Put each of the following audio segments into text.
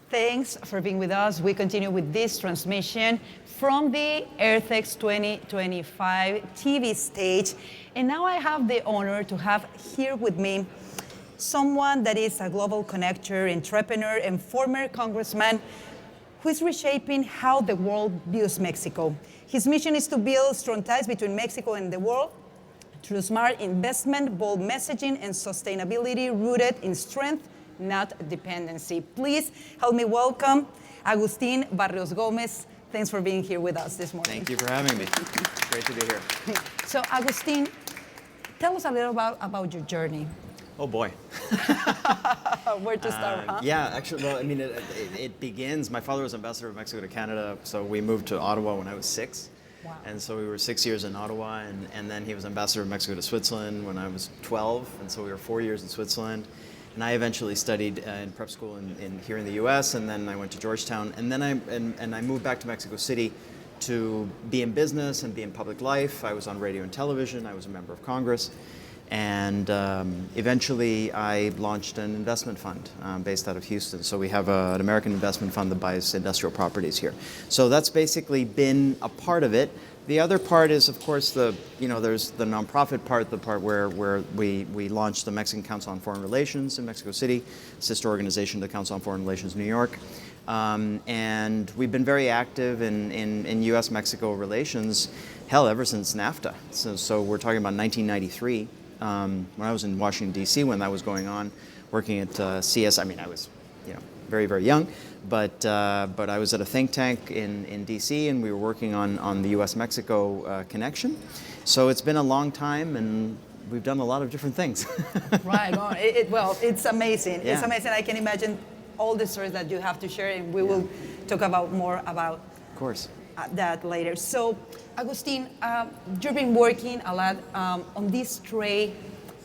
Thanks for being with us. We continue with this transmission from the EarthX 2025 TV stage. And now I have the honor to have here with me someone that is a global connector, entrepreneur, and former congressman who is reshaping how the world views Mexico. His mission is to build strong ties between Mexico and the world through smart investment, bold messaging, and sustainability rooted in strength, not dependency. Please help me welcome Agustin Barrios Gomez. Thanks for being here with us this morning. Thank you for having me. Great to be here. So, Agustin, tell us a little about your journey. Oh boy. Where to start, huh? Yeah, actually, well, I mean, it begins, my father was ambassador of Mexico to Canada, so we moved to Ottawa when I was 6. Wow. And so we were 6 years in Ottawa, and then he was ambassador of Mexico to Switzerland when I was 12, and so we were 4 years in Switzerland. And I eventually studied in prep school here in the U.S., and then I went to Georgetown, and then I moved back to Mexico City to be in business and be in public life. I was on radio and television. I was a member of Congress, and eventually I launched an investment fund based out of Houston. So we have an American investment fund that buys industrial properties here. So that's basically been a part of it. The other part is, of course, there's the nonprofit part, the part where we launched the Mexican Council on Foreign Relations in Mexico City, sister organization to the Council on Foreign Relations New York. And we've been very active in U.S.-Mexico relations, hell, ever since NAFTA. So we're talking about 1993, when I was in Washington, D.C., when that was going on, working at CS. I mean, I was very, very young. But I was at a think tank in D.C. and we were working on the U.S.-Mexico connection. So it's been a long time and we've done a lot of different things. Right. Well, it's amazing. Yeah. It's amazing. I can imagine all the stories that you have to share, and we will talk more about of course. That later. So, Agustin, you've been working a lot on this trade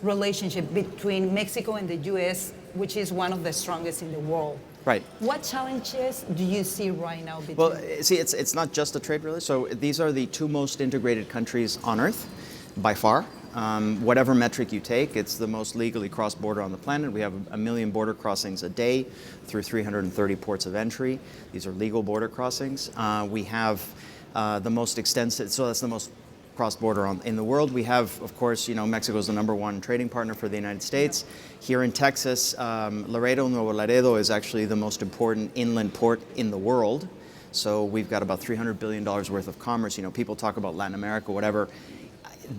relationship between Mexico and the U.S., which is one of the strongest in the world. Right. What challenges do you see right now between? Well, see, it's not just a trade relationship. So these are the two most integrated countries on Earth, by far. Whatever metric you take, it's the most legally crossed border on the planet. We have 1 million border crossings a day through 330 ports of entry. These are legal border crossings. We have the most extensive, so that's the most cross-border in the world. We have, of course, Mexico is the #1 trading partner for the United States. Here in Texas, Nuevo Laredo is actually the most important inland port in the world. So we've got about $300 billion worth of commerce. People talk about Latin America, whatever.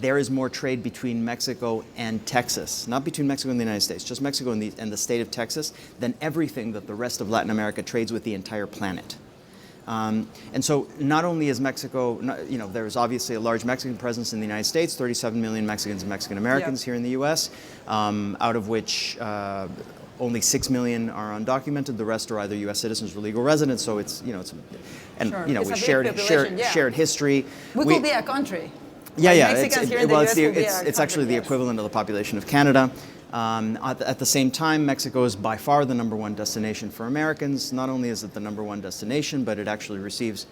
There is more trade between Mexico and Texas, not between Mexico and the United States, just Mexico and the state of Texas, than everything that the rest of Latin America trades with the entire planet. And so not only is Mexico, there's obviously a large Mexican presence in the United States, 37 million Mexicans and Mexican Americans here in the U.S., out of which only 6 million are undocumented. The rest are either U.S. citizens or legal residents. So it's, and sure. we shared history. We could be a country. Yeah. Mexicans here in the US will be It's actually the equivalent of the population of Canada. At the same time, Mexico is by far the #1 destination for Americans. Not only is it the #1 destination, but it actually receives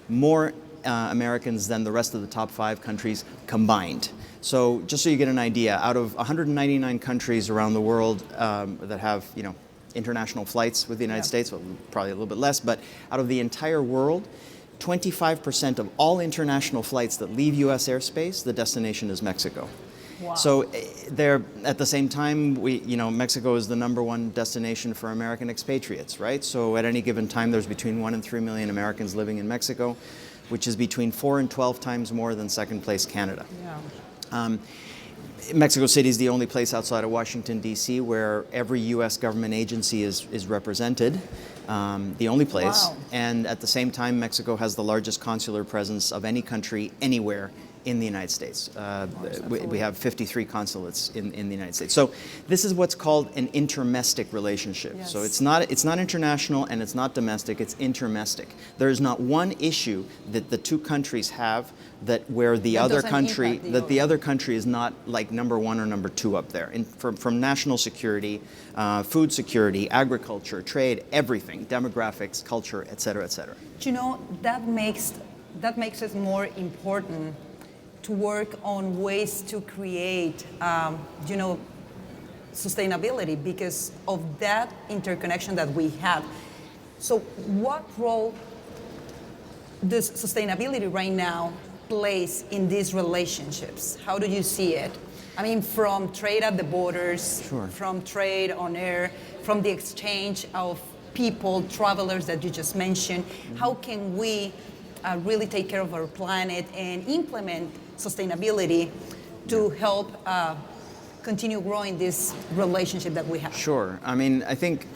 more Americans than the rest of the top 5 countries combined. So just so you get an idea, out of 199 countries around the world that have, international flights with the United States, well, probably a little bit less, but out of the entire world, 25% of all international flights that leave U.S. airspace, the destination is Mexico. Wow. So at the same time, Mexico is the #1 destination for American expatriates, right? So at any given time, there's between 1 and 3 million Americans living in Mexico, which is between 4 and 12 times more than second place Canada. Yeah. Mexico City is the only place outside of Washington, D.C. where every U.S. government agency is represented, the only place. Wow. And at the same time, Mexico has the largest consular presence of any country anywhere in the United States. We have 53 consulates in the United States. So this is what's called an intermestic relationship. Yes. So it's not international and it's not domestic, it's intermestic. There is not one issue that the two countries have where the other country is not like #1 or #2 up there. From national security, food security, agriculture, trade, everything, demographics, culture, et cetera, et cetera. That makes it more important to work on ways to create, sustainability because of that interconnection that we have. So what role does sustainability right now plays in these relationships? How do you see it? I mean, from trade at the borders, Sure. from trade on air, from the exchange of people, travelers that you just mentioned. How can we really take care of our planet and implement sustainability to help continue growing this relationship that we have? Sure. I mean, I think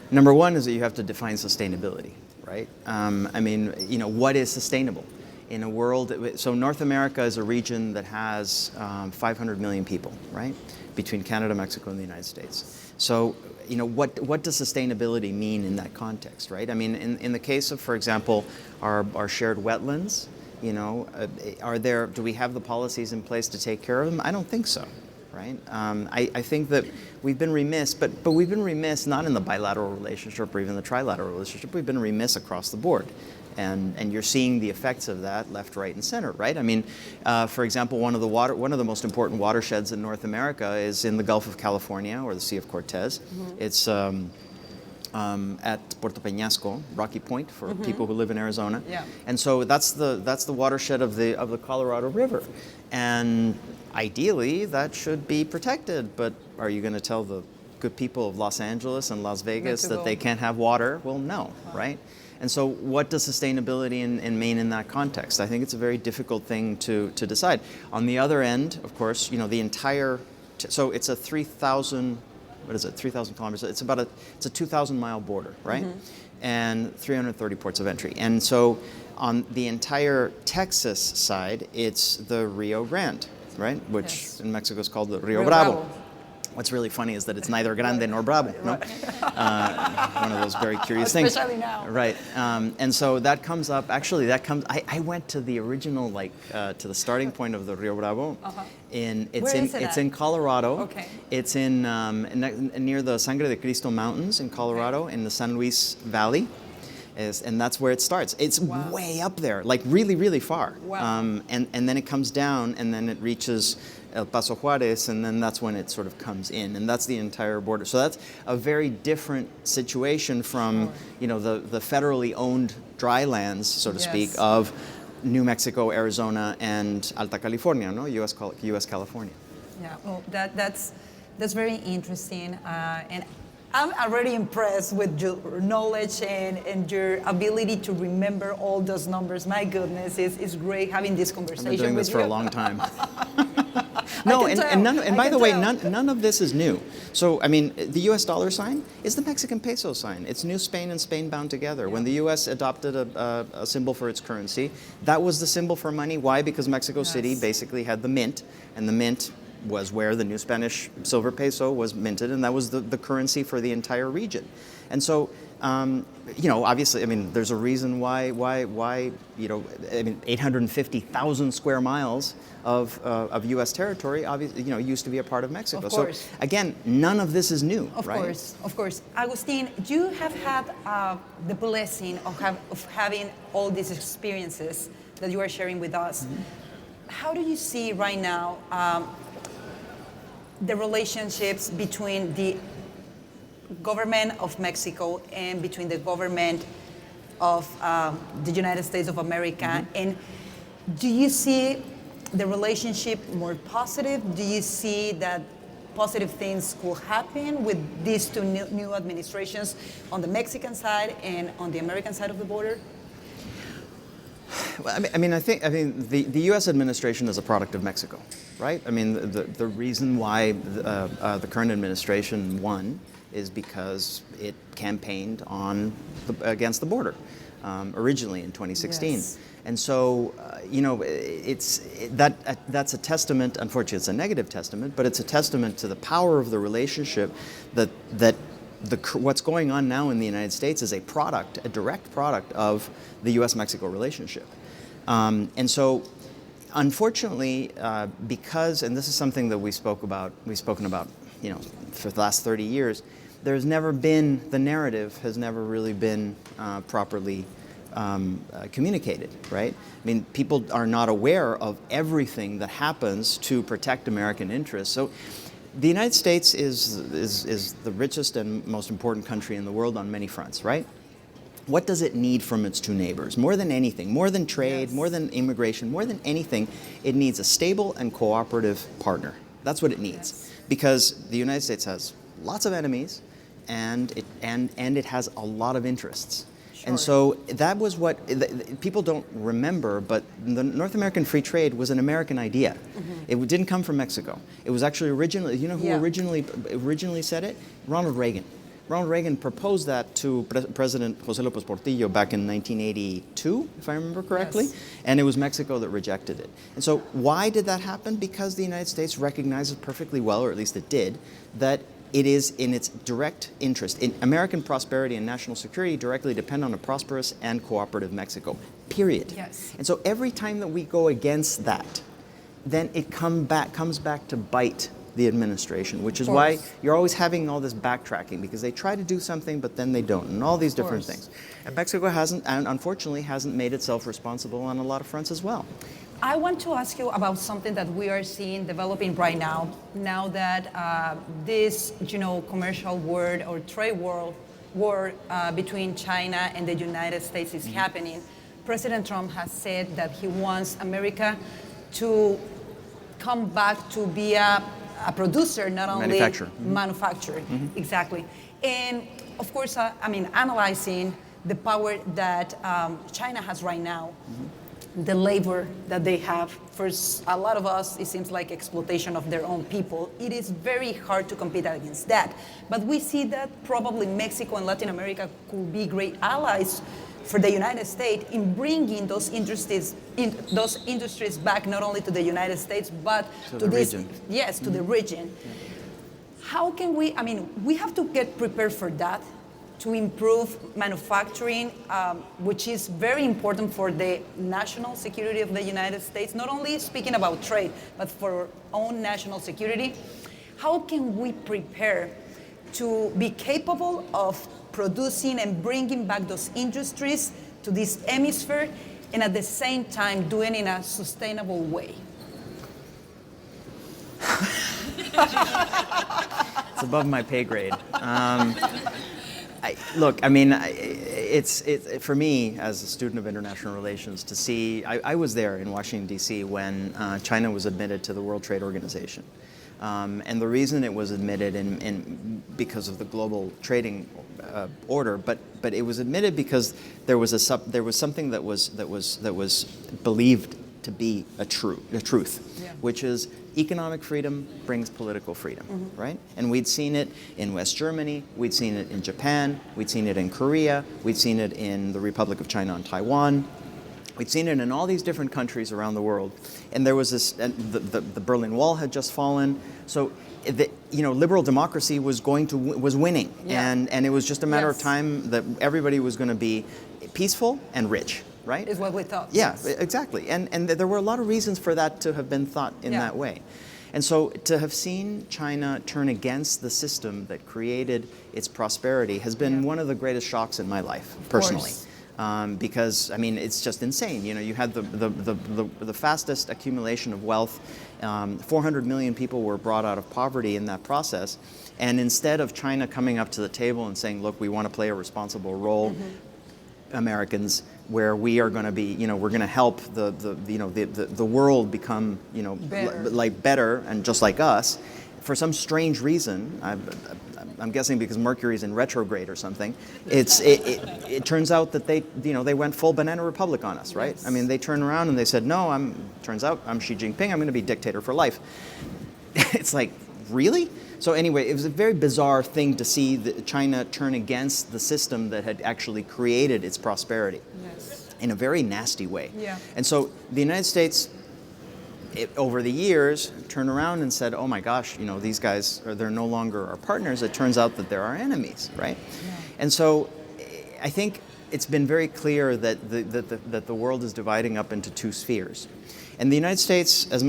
number one is that you have to define sustainability, right? I mean, you know, what is sustainable? In a world, so North America is a region that has 500 million people, right? Between Canada, Mexico, and the United States. So, you know, what does sustainability mean in that context, right? I mean, in the case of, for example, our shared wetlands, you know, do we have the policies in place to take care of them? I don't think so, right? I think that we've been remiss, but we've been remiss not in the bilateral relationship or even the trilateral relationship. We've been remiss across the board. And you're seeing the effects of that left, right, and center, right? I mean, for example, one of the most important watersheds in North America is in the Gulf of California or the Sea of Cortez. Mm-hmm. It's at Puerto Peñasco, Rocky Point, for people who live in Arizona. Yeah. And so that's the watershed of the Colorado River, and ideally that should be protected. But are you going to tell the good people of Los Angeles and Las Vegas that they can't have water? Well, no, right? And so what does sustainability mean in that context? I think it's a very difficult thing to decide. On the other end, of course, you know, the entire, so it's a 3,000 kilometers? It's a 2,000 mile border, right? Mm-hmm. And 330 ports of entry. And so on the entire Texas side, it's the Rio Grande, right? Which in Mexico is called the Rio Bravo. What's really funny is that it's neither grande nor bravo, no? One of those very curious things. Especially now. Right, and so that comes up, I went to the original, to the starting point of the Rio Bravo. Uh-huh. It's in Colorado. Okay. It's in near the Sangre de Cristo Mountains in Colorado, in the San Luis Valley. And that's where it starts. It's way up there, like really, really far. Wow. And then it comes down, and then it reaches El Paso Juarez, and then that's when it sort of comes in, and that's the entire border. So that's a very different situation from, you know, the federally owned dry lands, so to speak, of New Mexico, Arizona, and Alta California, no, U.S. California. Yeah, well, that's very interesting, and I'm already impressed with your knowledge and your ability to remember all those numbers. My goodness, it's great having this conversation with you. I've been doing this for a long time. No, and by the way, none of this is new. So, I mean, the U.S. dollar sign is the Mexican peso sign. It's New Spain and Spain bound together. Yeah. When the U.S. adopted a symbol for its currency, that was the symbol for money. Why? Because Mexico City basically had the mint, and the mint was where the new Spanish silver peso was minted, and that was the currency for the entire region. And so, you know, obviously, I mean, there's a reason why, you know, I mean, 850,000 square miles of U.S. territory, obviously, you know, used to be a part of Mexico. Of course. So again, none of this is new, right? Of course. Agustin, you have had the blessing of having all these experiences that you are sharing with us. Mm-hmm. How do you see right now the relationships between the government of Mexico and between the government of the United States of America? Mm-hmm. And do you see the relationship more positive? Do you see that positive things could happen with these two new administrations on the Mexican side and on the American side of the border? Well, I mean, the U.S. administration is a product of Mexico, right? I mean, the reason why the current administration won is because it campaigned against the border originally in 2016. Yes. And so, you know, that's a testament. Unfortunately, it's a negative testament, but it's a testament to the power of the relationship that what's going on now in the United States is a direct product of the U.S.-Mexico relationship. And so, unfortunately, because, and this is something that we've spoken about, you know, for the last 30 years, the narrative has never really been properly communicated, right? I mean, people are not aware of everything that happens to protect American interests. So the United States is the richest and most important country in the world on many fronts, right? what does it need from its two neighbors? More than anything, more than trade, Yes. more than immigration, more than anything, it needs a stable and cooperative partner. That's what it needs. Yes. Because the United States has lots of enemies and it has a lot of interests. And Sure. so that was what people don't remember, but the North American free trade was an American idea. It didn't come from Mexico. It was actually originally, you know who Yeah. originally said it? Ronald Reagan. Ronald Reagan proposed that to President José López Portillo back in 1982, if I remember correctly, Yes. and it was Mexico that rejected it. And so why did that happen? Because the United States recognizes perfectly well, or at least it did, that it is in its direct interest. In American prosperity and national security directly depend on a prosperous and cooperative Mexico, period. Yes. And so every time that we go against that, then it comes back to bite the administration, which is why course. you're always having all this backtracking, because they try to do something but then they don't, and all these different course. things. And Mexico hasn't, and unfortunately hasn't made itself responsible on a lot of fronts as well. I want to ask you about something that we are seeing developing right now. Now that this, commercial war or trade war between China and the United States is happening, President Trump has said that he wants America to come back to be a producer, not only Manufacturer. manufacturer. Exactly. And of course, analyzing the power that China has right now, the labor that they have. For a lot of us, it seems like exploitation of their own people. It is very hard to compete against that. But we see that probably Mexico and Latin America could be great allies for the United States in bringing those industries back not only to the United States, but To the region. Yes, to the region. How can we, we have to get prepared for that, to improve manufacturing, which is very important for the national security of the United States, not only speaking about trade, but for our own national security. How can we prepare to be capable of producing and bringing back those industries to this hemisphere, and at the same time doing it in a sustainable way? It's above my pay grade. It's for me as a student of international relations to see. I was there in Washington D.C. when China was admitted to the World Trade Organization, and the reason it was admitted in because of the global trading order, but it was admitted because there was something that was believed to be a truth, Yeah. which is economic freedom brings political freedom, right? And we'd seen it in West Germany, we'd seen it in Japan, we'd seen it in Korea, we'd seen it in the Republic of China and Taiwan. We'd seen it in all these different countries around the world. And there was this, the Berlin Wall had just fallen. So, liberal democracy was winning. Yeah. And it was just a matter of Yes. time that everybody was going to be peaceful and rich, right? Is what we thought. Yeah, Yes. exactly. And there were a lot of reasons for that to have been thought in Yeah. that way. And so to have seen China turn against the system that created its prosperity has been one of the greatest shocks in my life, personally. course. Because it's just insane. You had the fastest accumulation of wealth. 400 million people were brought out of poverty in that process. And instead of China coming up to the table and saying, look, we want to play a responsible role, Americans, where we are going to be, we're going to help the world become, Better. better and just like us. For some strange reason, I'm guessing because Mercury's in retrograde or something, it turns out that they went full banana republic on us, right? Yes. I mean, they turned around and they said, no, turns out I'm Xi Jinping, I'm going to be dictator for life. It's like, really? So anyway, it was a very bizarre thing to see China turn against the system that had actually created its prosperity in a very nasty way. Yeah. And so the United States, over the years, turned around and said, oh my gosh, these guys, they're no longer our partners. It turns out that they're our enemies, right? Yeah. And so I think it's been very clear that the world is dividing up into two spheres. And the United States, as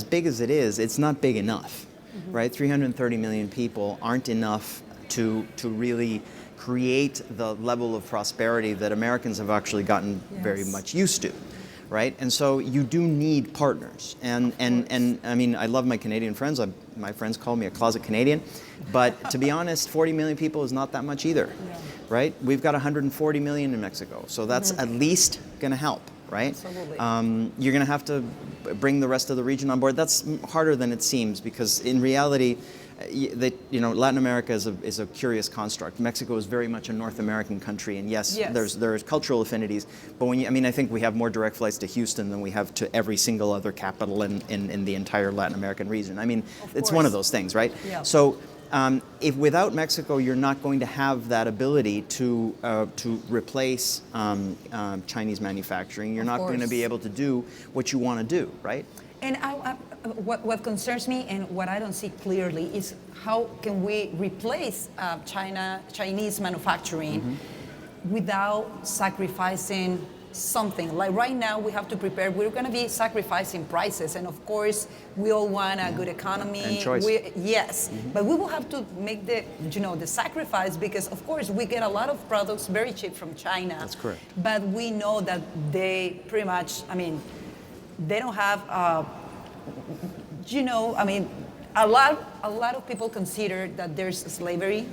big as it is, it's not big enough, right? 330 million people aren't enough to really create the level of prosperity that Americans have actually gotten very much used to. Right? And so you do need partners. And I mean, I love my Canadian friends. My friends call me a closet Canadian. But to be honest, 40 million people is not that much either. Yeah. right? We've got 140 million in Mexico, so that's at least going to help, right? Absolutely. You're going to have to bring the rest of the region on board. That's harder than it seems, because in reality, Latin America is a curious construct. Mexico is very much a North American country, and yes. There's cultural affinities, but I think we have more direct flights to Houston than we have to every single other capital in the entire Latin American region. I mean, it's one of those things, right? Yeah. So if without Mexico, you're not going to have that ability to replace Chinese manufacturing. You're not going to be able to do what you want to do, right? And what concerns me and what I don't see clearly is how can we replace Chinese manufacturing without sacrificing something. Like right now we have to prepare, we're going to be sacrificing prices, and of course we all want a good economy. And choice. But we will have to make the sacrifice, because of course we get a lot of products very cheap from China. That's correct. But we know that they pretty much, they don't have, a lot of people consider that there's slavery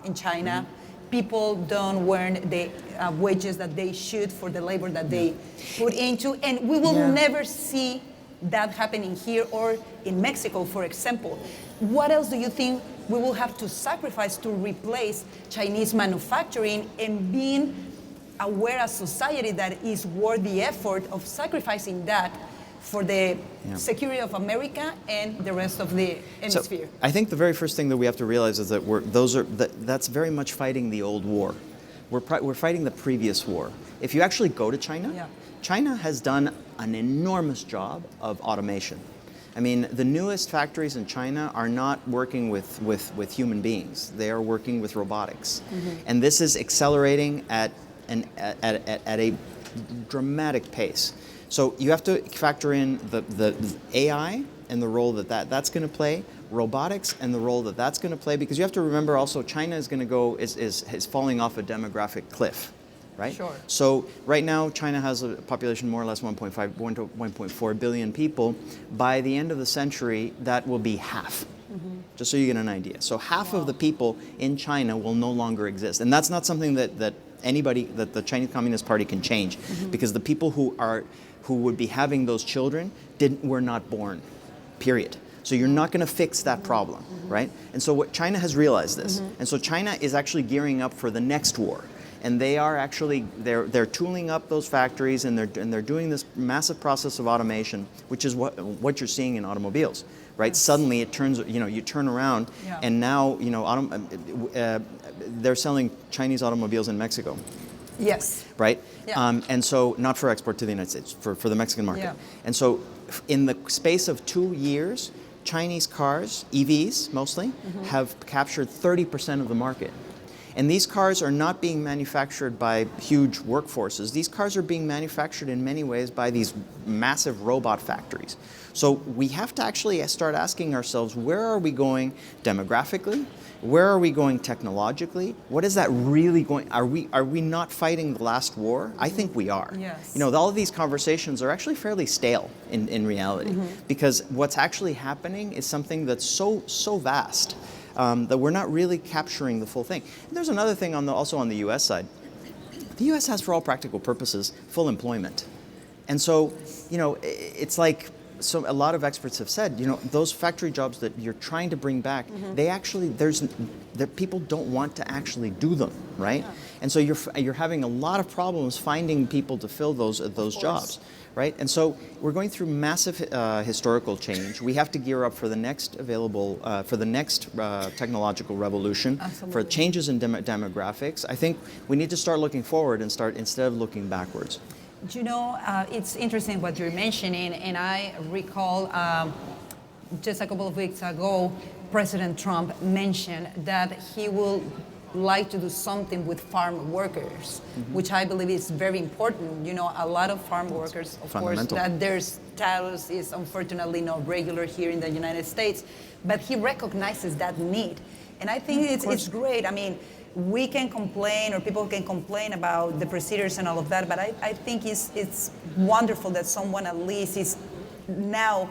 in China. People don't earn the wages that they should for the labor that they put into, and we will never see that happening here or in Mexico, for example. What else do you think we will have to sacrifice to replace Chinese manufacturing and being aware as society that is worth the effort of sacrificing that for the security of America and the rest of the hemisphere? So I think the very first thing that we have to realize is that that's very much fighting the old war. We're fighting the previous war. If you actually go to China, China has done an enormous job of automation. I mean, the newest factories in China are not working with human beings. They are working with robotics. And this is accelerating at a dramatic pace. So you have to factor in the AI and the role that's going to play, robotics and the role that's going to play, because you have to remember also China is going to is falling off a demographic cliff, right? Sure. So right now China has a population more or less 1 to 1.4 billion people. By the end of the century, that will be half. Just so you get an idea. So half of the people in China will no longer exist, and that's not something that the Chinese Communist Party can change, because the people who would be having those children were not born, period. So you're not going to fix that problem, right? And so what China has realized this, and so China is actually gearing up for the next war, and they are actually they're tooling up those factories, and they're doing this massive process of automation, which is what you're seeing in automobiles, right? Suddenly it turns, you turn around, and now they're selling Chinese automobiles in Mexico. Yes. Right? Yeah. And so not for export to the United States, for the Mexican market. Yeah. And so in the space of 2 years, Chinese cars, EVs mostly, have captured 30% of the market. And these cars are not being manufactured by huge workforces. These cars are being manufactured in many ways by these massive robot factories. So we have to actually start asking ourselves, where are we going demographically? Where are we going technologically? What is that really going? Are we not fighting the last war? I think we are. Yes. All of these conversations are actually fairly stale in reality, because what's actually happening is something that's so vast that we're not really capturing the full thing. And there's another thing also on the U.S. side. The U.S. has, for all practical purposes, full employment, and so it's like. So a lot of experts have said, those factory jobs that you're trying to bring back, they actually, people don't want to actually do them, right? Yeah. And so you're having a lot of problems finding people to fill those jobs, right? And so we're going through massive historical change. We have to gear up for the next technological revolution, for changes in demographics. I think we need to start looking forward instead of looking backwards. It's interesting what you're mentioning, and I recall just a couple of weeks ago, President Trump mentioned that he will like to do something with farm workers, which I believe is very important. A lot of farm workers, of course, that their status is unfortunately not regular here in the United States, but he recognizes that need. And I think it's great. We can complain, or people can complain about the procedures and all of that, but I think it's wonderful that someone at least is now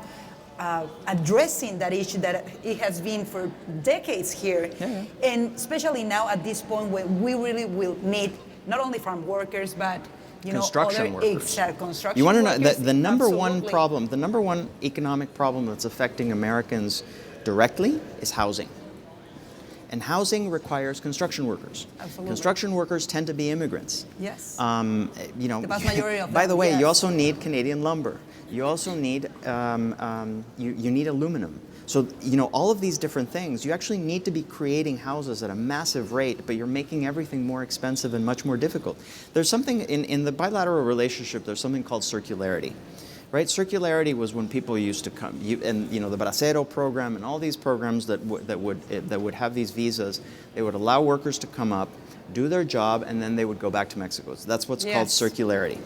addressing that issue that it has been for decades here. Yeah. And especially now at this point when we really will need not only farm workers, but construction workers. Construction You want to know workers, the number one absolutely. problem, the number one economic problem that's affecting Americans directly is housing. And housing requires construction workers. Absolutely. Construction workers tend to be immigrants. Yes. The vast majority of by them, the way, yes. you also need Canadian lumber. You also need you need aluminum. So all of these different things. You actually need to be creating houses at a massive rate, but you're making everything more expensive and much more difficult. There's something in the bilateral relationship. There's something called circularity. Right, circularity was when people used to come, the Bracero program and all these programs that would have these visas. They would allow workers to come up, do their job, and then they would go back to Mexico. So that's what's called circularity.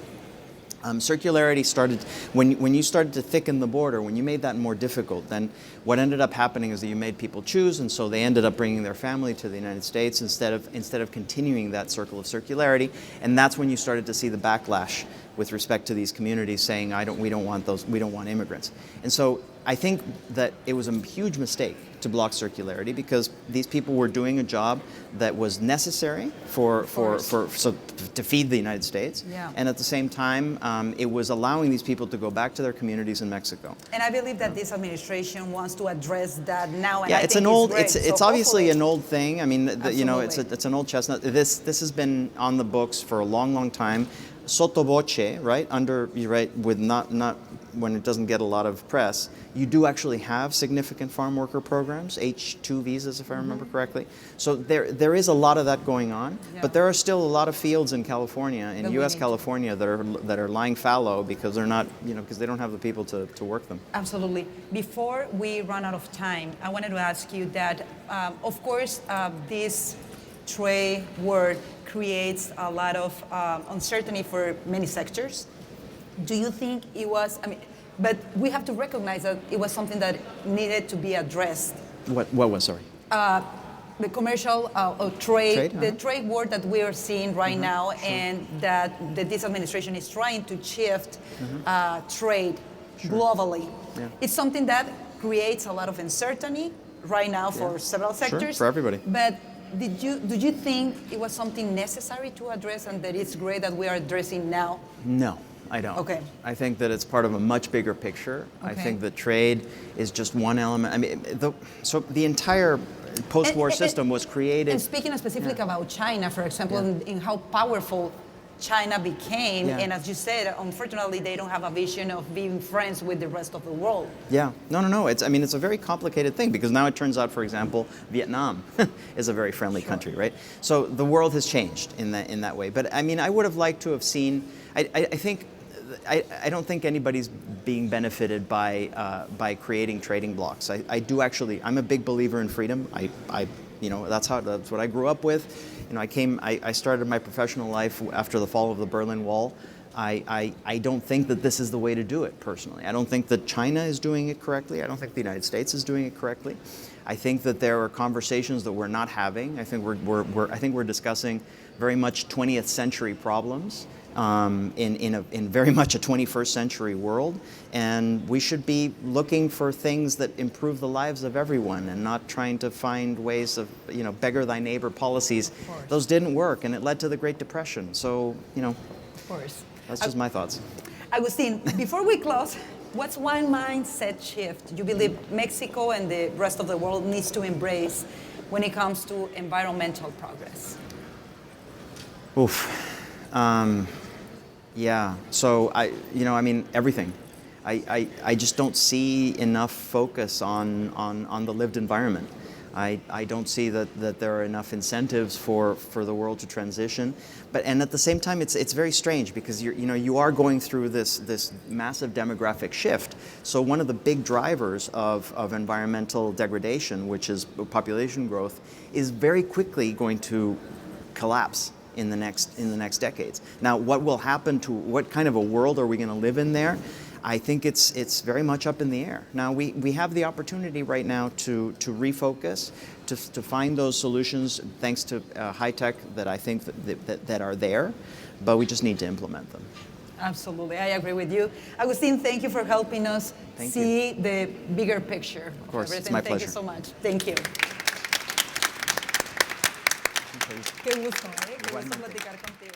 Circularity started when you started to thicken the border, when you made that more difficult. Then what ended up happening is that you made people choose, and so they ended up bringing their family to the United States instead of continuing that circle of circularity. And that's when you started to see the backlash with respect to these communities saying, we don't want immigrants. And so I think that it was a huge mistake to block circularity because these people were doing a job that was necessary to feed the United States. Yeah. And at the same time, it was allowing these people to go back to their communities in Mexico. And I believe that this administration wants to address that now. And yeah, it's it's obviously an old thing. I mean, it's an old chestnut. This has been on the books for a long, long time. Sotto voce, right? With not when it doesn't get a lot of press, you do actually have significant farm worker programs, H-2 visas, if I remember correctly. So there is a lot of that going on, but there are still a lot of fields in California, in U.S. California, that are lying fallow because they're not, because they don't have the people to work them. Absolutely. Before we run out of time, I wanted to ask you that, of course, this trade war creates a lot of uncertainty for many sectors. Do you think it was, but we have to recognize that it was something that needed to be addressed. What was, sorry? The commercial trade, Trade? the trade war that we are seeing right now, and that this administration is trying to shift trade globally. Yeah. It's something that creates a lot of uncertainty right now for several sectors. Sure, for everybody. But did you think it was something necessary to address and that it's great that we are addressing now? No, I don't. Okay. I think that it's part of a much bigger picture. Okay. I think that trade is just one element. So the entire post-war system was created. And speaking specifically about China, for example, in how powerful China became, and as you said, unfortunately, they don't have a vision of being friends with the rest of the world. Yeah, no. It's a very complicated thing because now it turns out, for example, Vietnam is a very friendly country, right? So the world has changed in that way. But I would have liked to have seen. I don't think anybody's being benefited by creating trading blocks. I'm a big believer in freedom. That's what I grew up with. I started my professional life after the fall of the Berlin Wall. I don't think that this is the way to do it personally. I don't think that China is doing it correctly. I don't think the United States is doing it correctly. I think that there are conversations that we're not having. I think we're discussing very much 20th century problems in very much a 21st century world, and we should be looking for things that improve the lives of everyone and not trying to find ways of beggar thy neighbor policies. Those didn't work, and it led to the Great Depression. So Of course. That's just my thoughts. Agustin, before we close, what's one mindset shift you believe Mexico and the rest of the world needs to embrace when it comes to environmental progress? Oof. Yeah. So everything. I just don't see enough focus on the lived environment. I don't see that there are enough incentives for the world to transition, and at the same time it's very strange because you are going through this massive demographic shift. So one of the big drivers of environmental degradation, which is population growth, is very quickly going to collapse in the next decades. Now, what will happen to what kind of a world are we going to live in there? I think it's very much up in the air. Now, we have the opportunity right now to refocus, to find those solutions thanks to high tech that I think that are there, but we just need to implement them. Absolutely, I agree with you. Agustin, thank you for helping us see the bigger picture. Of course, everything. it's my Thank pleasure. you so much. Thank you. Qué gusto, Qué gusto platicar contigo.